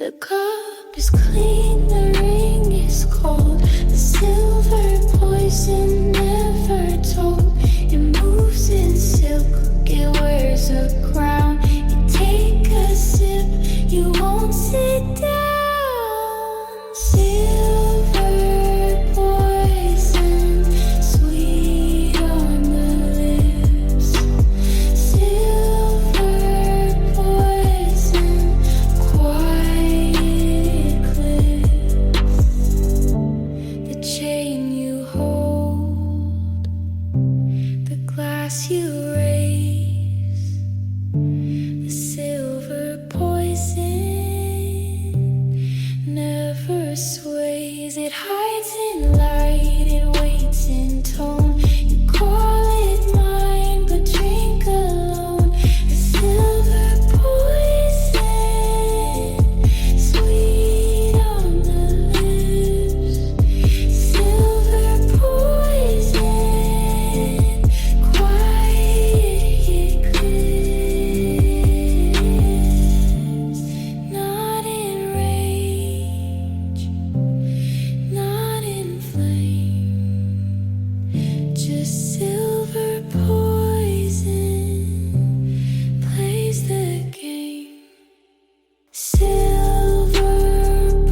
The cup is clean, the ring is cold. The silver poison never told. It moves in silk, it wears a crown. You take a sip, you won't sit down. Silver poison, sweet on the lips. Silver poison, quiet clips. The chain you hold, the glass you raise, the silver poison never sways. It hides in light, it waits in tone. You call it mine, but drink alone. The silver poison, sweet on the lips. Silver poison, quiet clips. Not in rage, not in flame, just silver poison plays the game. Silver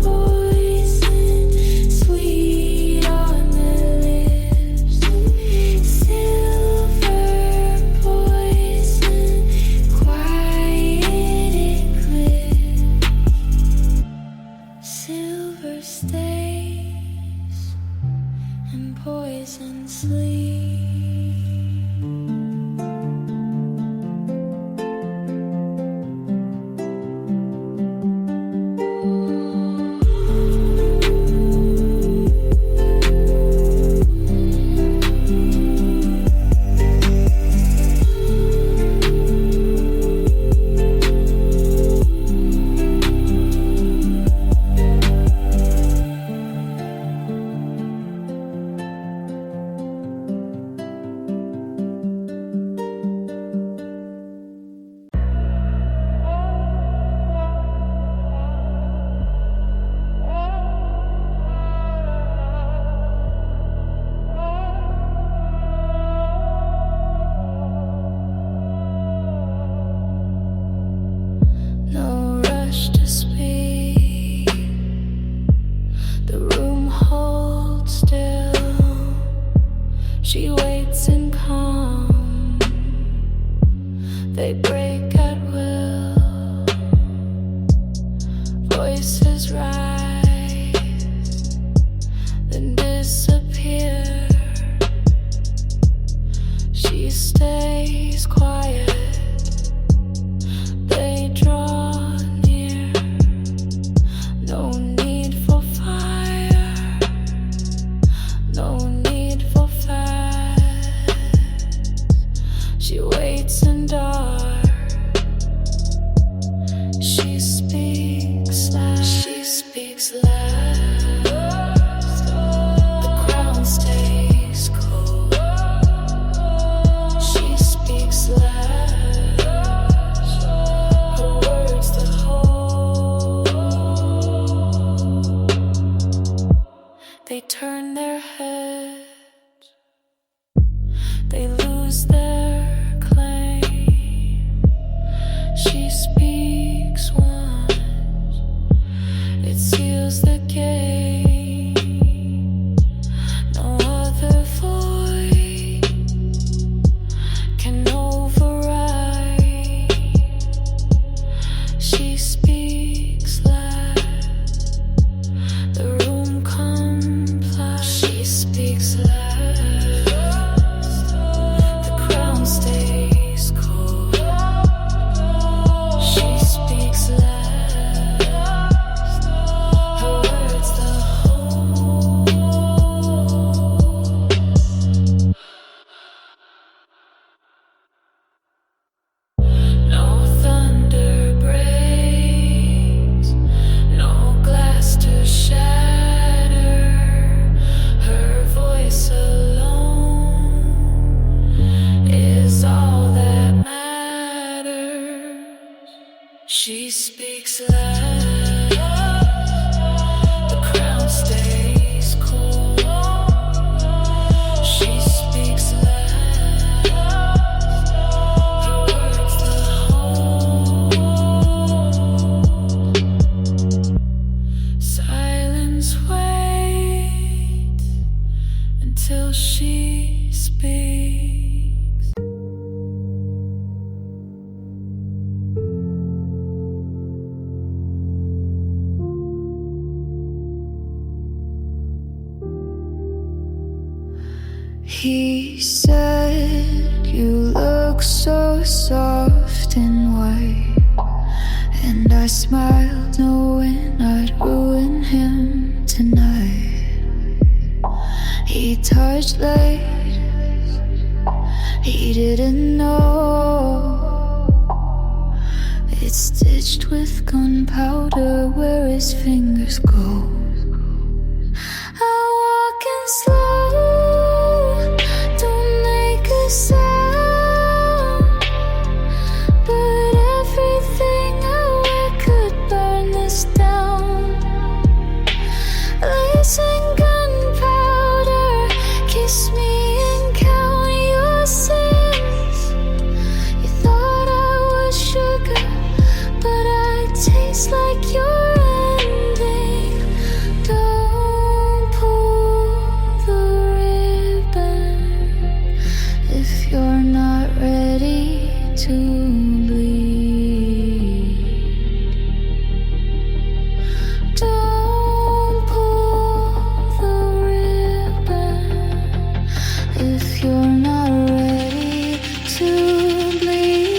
poison, sweet on the lips. Silver poison, quiet eclipse. Silver stays and poison sleep. No rush to speak. The room holds still. She waits in calm. They break at will. Voices rise, then disappear. She stays quiet. They draw near. No need for fire, no need for fast. She waits in dark. She speaks last. She speaks last. The crown stays cold. She speaks last. Her words the whole. They turn their heads. They lose their claim. She speaks once. It seals the game. No other voice can override. She speaks last. The room complies. She speaks last. The crown stays cold. She speaks last. Her words the whole. No thunder breaks, no glass to shatter. Her voice alone is all that matters. She speaks loud. I smiled knowing I'd ruin him tonight. He touched late, he didn't know it's stitched with gunpowder where his fingers go. I'm walking slow, don't make a sound, but everything I wear could burn this down. Lacing gunpowder, kiss me and count your sins. You thought I was sugar, but I taste like your ending. Don't pull the ribbon if you're not ready to bleed. Don't pull the ribbon if you're not ready to bleed.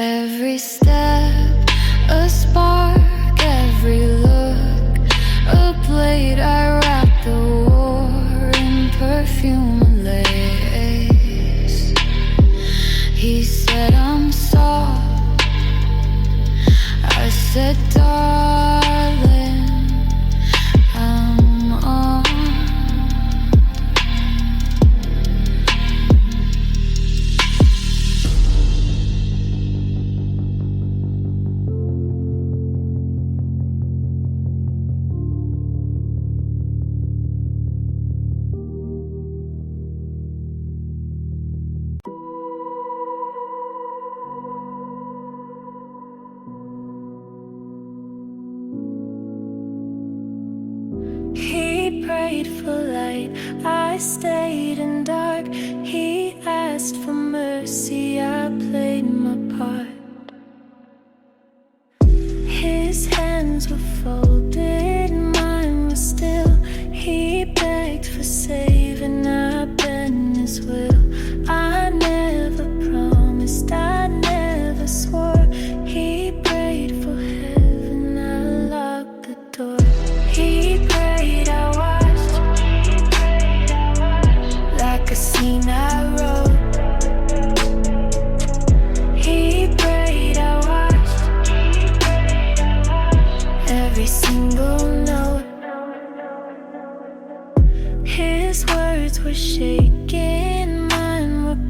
Every step, a spark, every look, a blade. I wrap the war in perfume and lace. He said I'm soft, I said darling, I'm on. He prayed for light, I stayed in dark. He asked for mercy, I played my part. His hands were folded, mine was still. He begged for saving, I bent his will. I never promised, I never swore. He prayed for heaven, I locked the door. He prayed, I watched, like a scene I wrote. He prayed, I watched, every single note. His words were shaking, mine were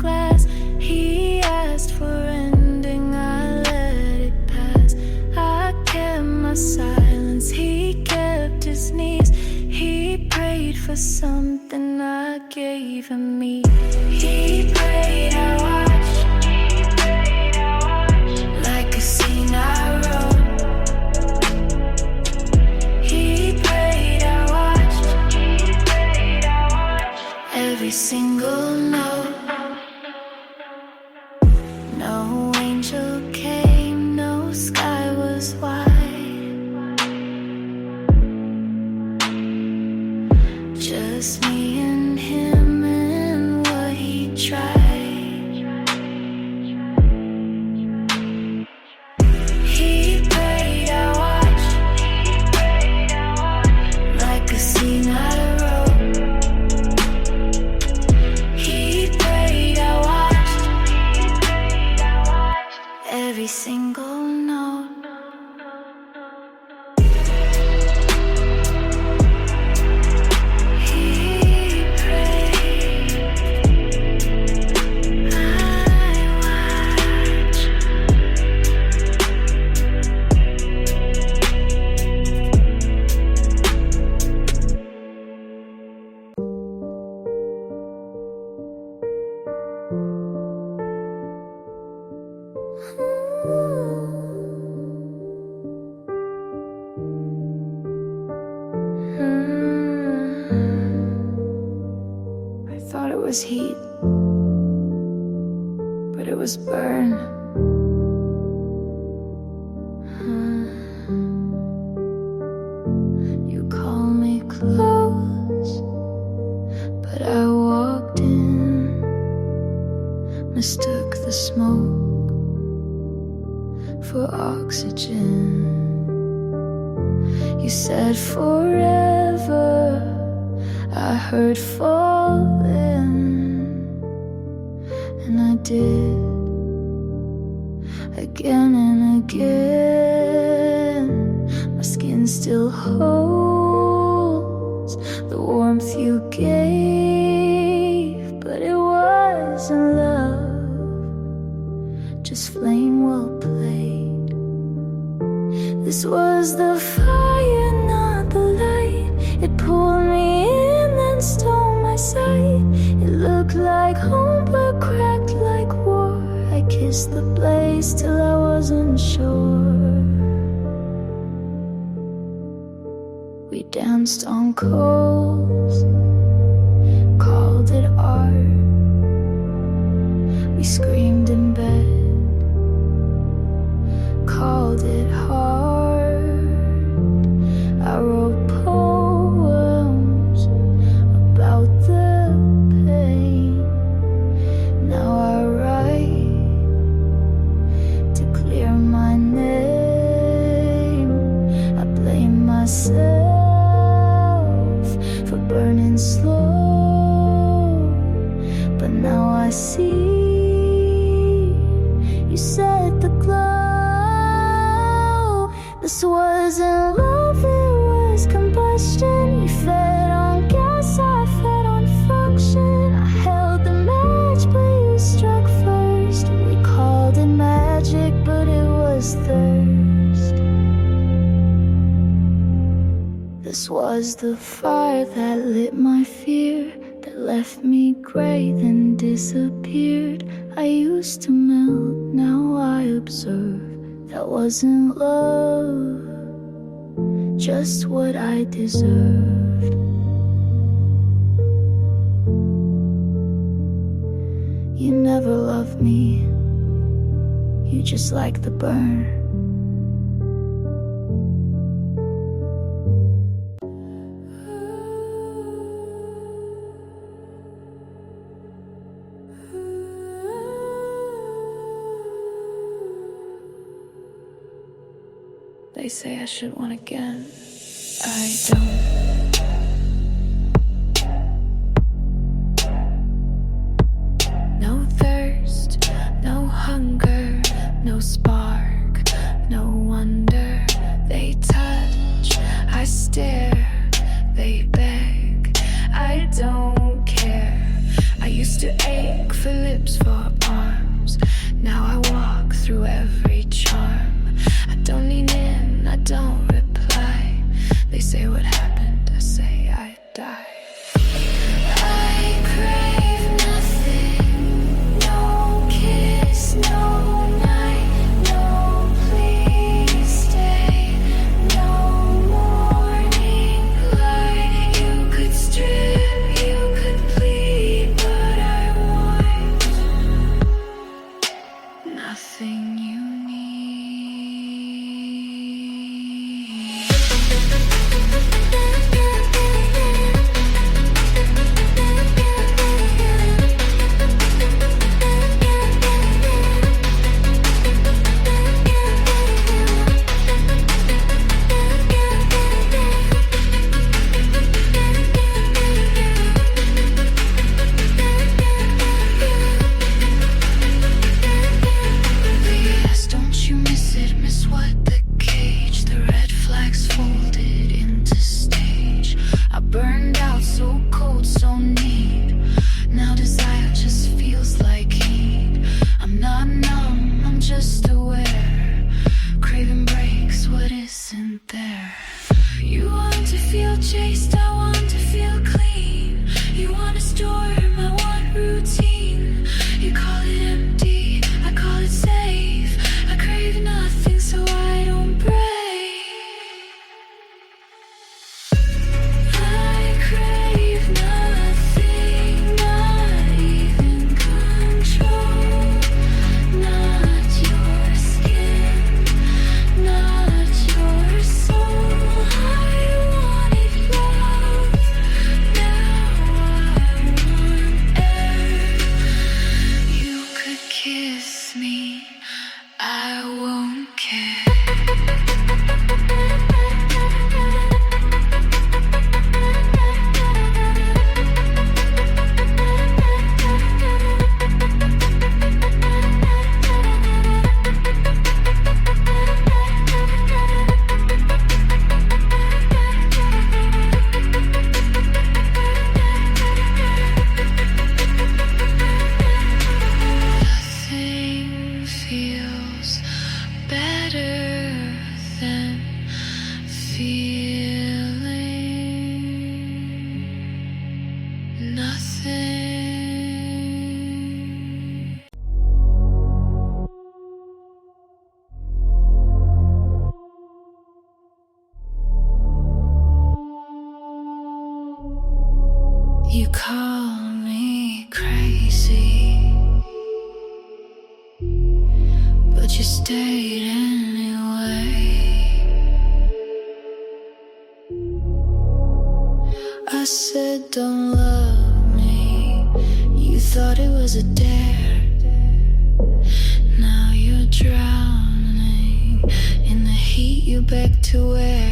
but it was burned. You call me close, but I walked in, mistook the smoke for oxygen. You said forever, I heard falling, and I did, again and again. My skin still holds the warmth you gave, but it wasn't love, just flame well played. This was the fire, not the light. It pulled me in, then stole my sight. It looked like home, but cracked like war. I kissed the blaze till I wasn't sure. We danced on coals, called it art. We screamed in bed, called it hard. I wrote poems about the pain. Now I write to clear my name. I blame myself for burning slow, but now I see you set the glow. This wasn't love, it was combustion. You fed on gas, I fed on function. I held the match, but you struck first. We called it magic, but it was thirst. This was the fire that lit my fear, that left me gray, then disappeared. I used to melt, now I observe. That wasn't love, just what I deserved. You never loved me, you just like the burn. They say I should want again. I don't. No thirst, no hunger, no spark, no wonder. They touch, I stare, they beg, I don't care. I used to ache for lips, for arms. Now I walk through every charm. I don't lean in, I don't reply. They say what happened, I say I die. I crave nothing, no kiss, no night, no please stay, no morning light. You could strip, you could plead, but I want nothing you need. stayed anyway. I said don't love me, you thought it was a dare. Now you're drowning in the heat you begged to wear.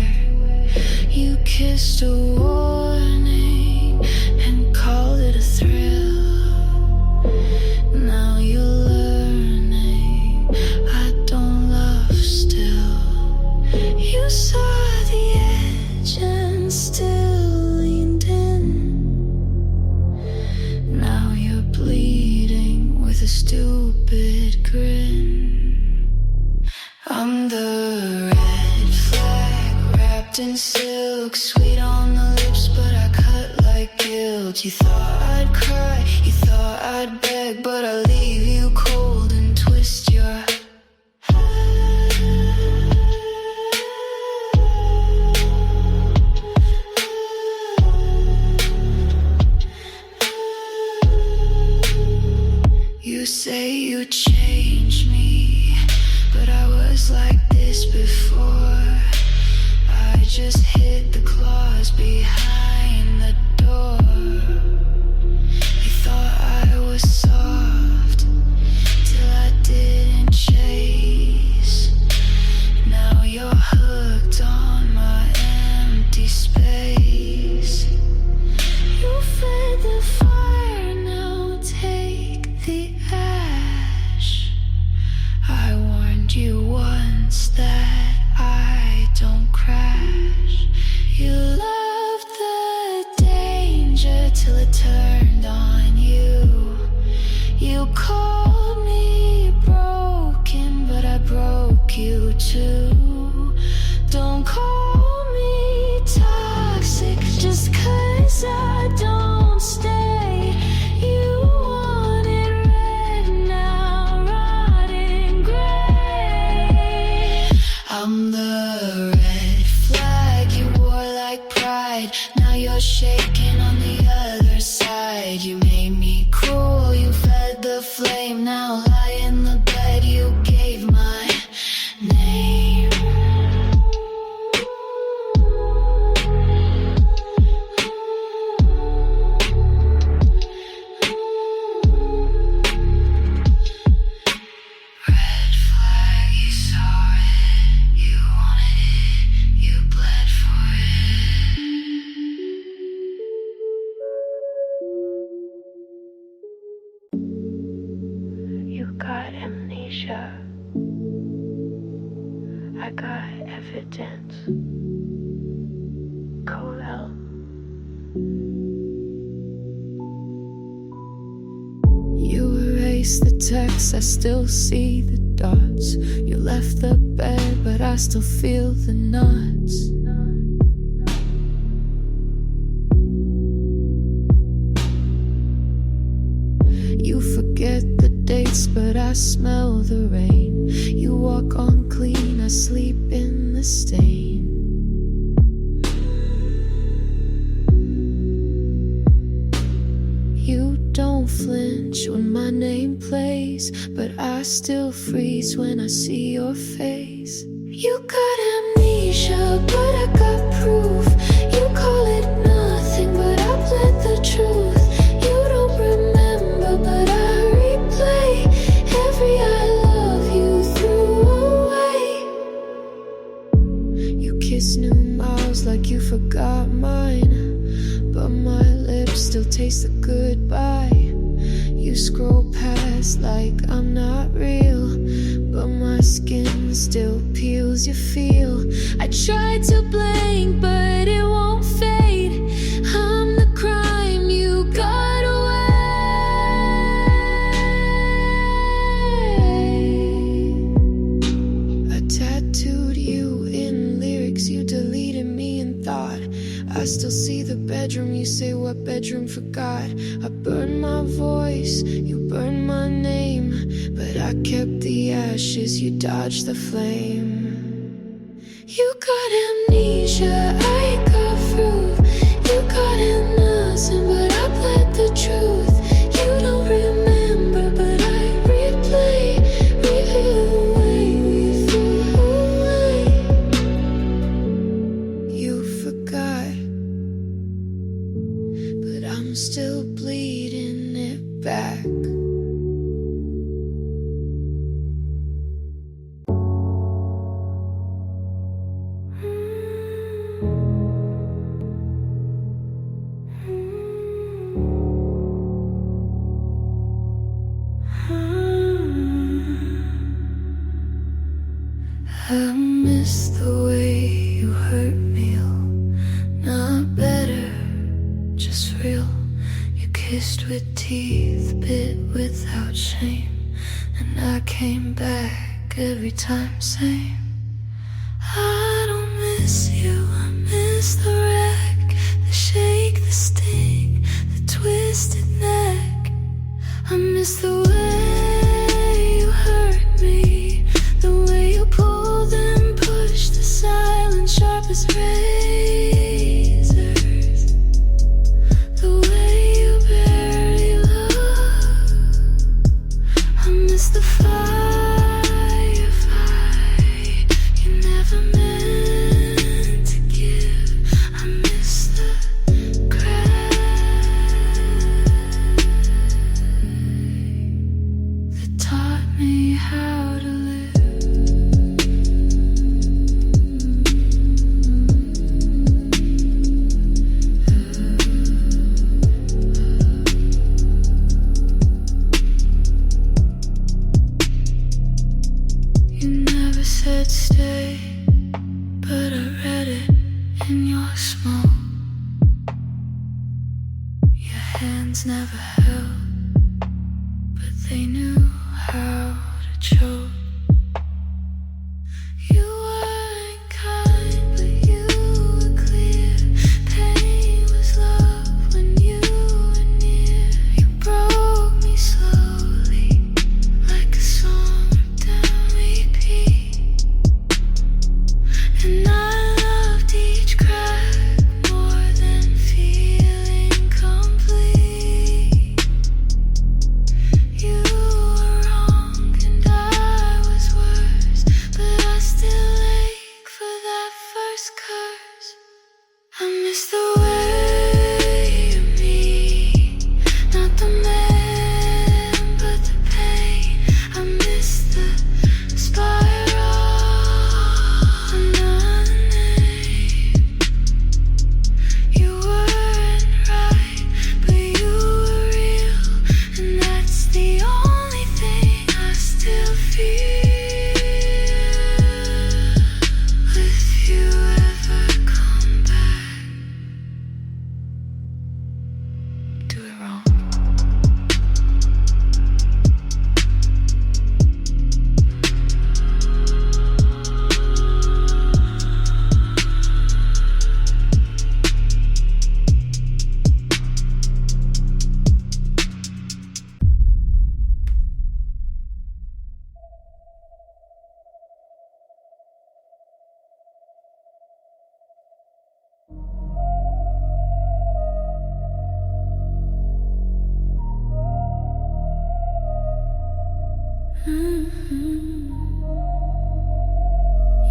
You kissed a warning and called it a thrill. Now you're learning I don't love still. You saw the edge and still leaned in. Now you're bleeding with a stupid grin. I'm the red flag wrapped in silk, sweet on the lips but I cut like guilt. You thought I'd cry, you thought I'd beg, but I leave you cold and twist your You say you changed me, but I was like this before. I just hid the claws behind the door. You thought I was soft till I didn't chase. Now you're hooked on my empty space. You fed the fire, now take the ash. I warned you once that I don't crash. You loved the danger till it turned on you. You called me broken, but I broke you too. Don't call me toxic just 'cause I don't stay. You want it red now, rotting gray. I'm the red flag you wore like pride. Now you're shaking on the other side. You made me cruel, you fed the flame. Now lie in the bed you gave my name. Red flag, you saw it, you wanted it, you bled for it. You got amnesia, I got evidence. Code out. You erased the text, I still see the dots. You left the bed, but I still feel the knots. You forget the dates, but I smell the rain. You walk on clean, I sleep in the stain. You don't flinch when my name plays, but I still freeze when I see your face. You got amnesia, but I got proof. You call it nothing, but I bled the truth. You don't remember, but I replay every I love you threw away. You kiss new mouths like you forgot mine, but my lips still taste the goodbye. You scroll past like I'm not real, but my skin still peels. You feel I tried to blink, but it won't fade. I'm the crime you got away. I tattooed you in lyrics, you deleted me in thought. I still see the bedroom, you say what bedroom forgot. I burned my voice, you burned my name, but I kept the ashes, you dodged the flame. You got amnesia, I got proof. You got innocent, but I bled the truth. You don't remember, but I replay, review the way we with teeth, bit without shame. And I came back every time same. I don't miss you, I miss the wreck, the shake, the sting, the twisted neck. I miss the way you hurt me, the way you pulled and pushed, the silence sharp as razors, the way you barely love. I miss the firefight you never meant to give. I miss the crave that taught me how to live. You never said stay, but I read it in your smoke. Your hands never held, but they knew how to choke. You weren't kind, but you were clear. Pain was love when you were near. You broke me slowly, like a song down repeat. And I loved each crack more than feeling complete. You were wrong and I was worse, but I still ache for that first curse. I miss the way you meet, not the man, but the pain. I miss the spiral, another name. You weren't right, but you were real, and that's the only thing I still feel. If you ever come back, do it wrong.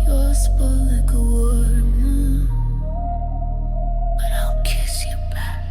You're spoiled like a worm, but I'll kiss you back.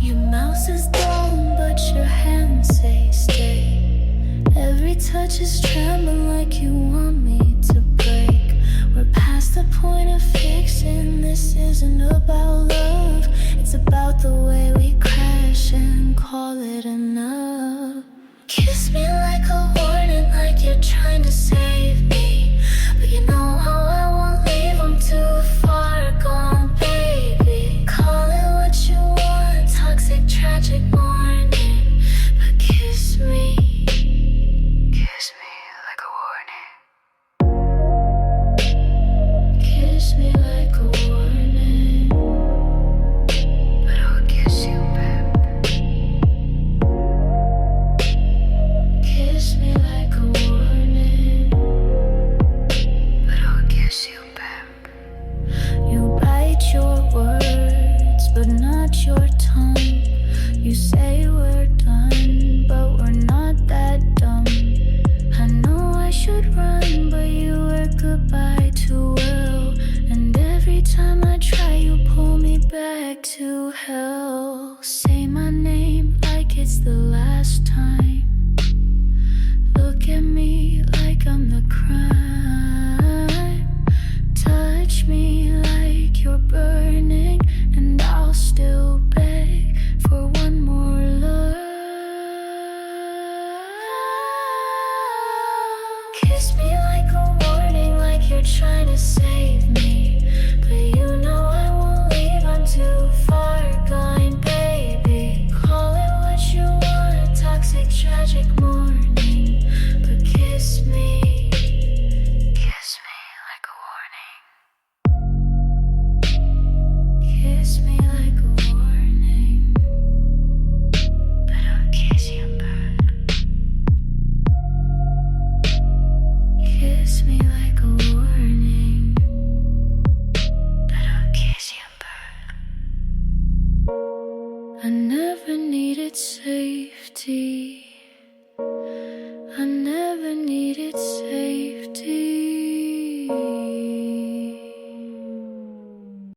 Your mouse is dumb, but your hands say stay. Every touch is trembling like you want me to break. We're past the point of fixing. This isn't about love, it's about the way we crash and call it enough. Kiss me like a warning, like you're trying to save me. But you know how I won't leave, I'm too far gone, baby. Call it what you want, toxic, tragic morning. But kiss me like a warning. Kiss me like a warning, but I'll kiss you back. Kiss me like a warning, but I'll kiss you back. You bite your words, but not your tongue. You say we're done, but we're not that dumb. I know I should run, but you were goodbye too well. And every time I try, you pull me back to hell. Say my name like it's the last time. Look at me like I'm the crime. Touch me like you're burning, and I'll still beg for one more love. Kiss me like a warning, like you're trying to save me. But you know I won't leave, I'm too far gone, baby. I never needed safety. I never needed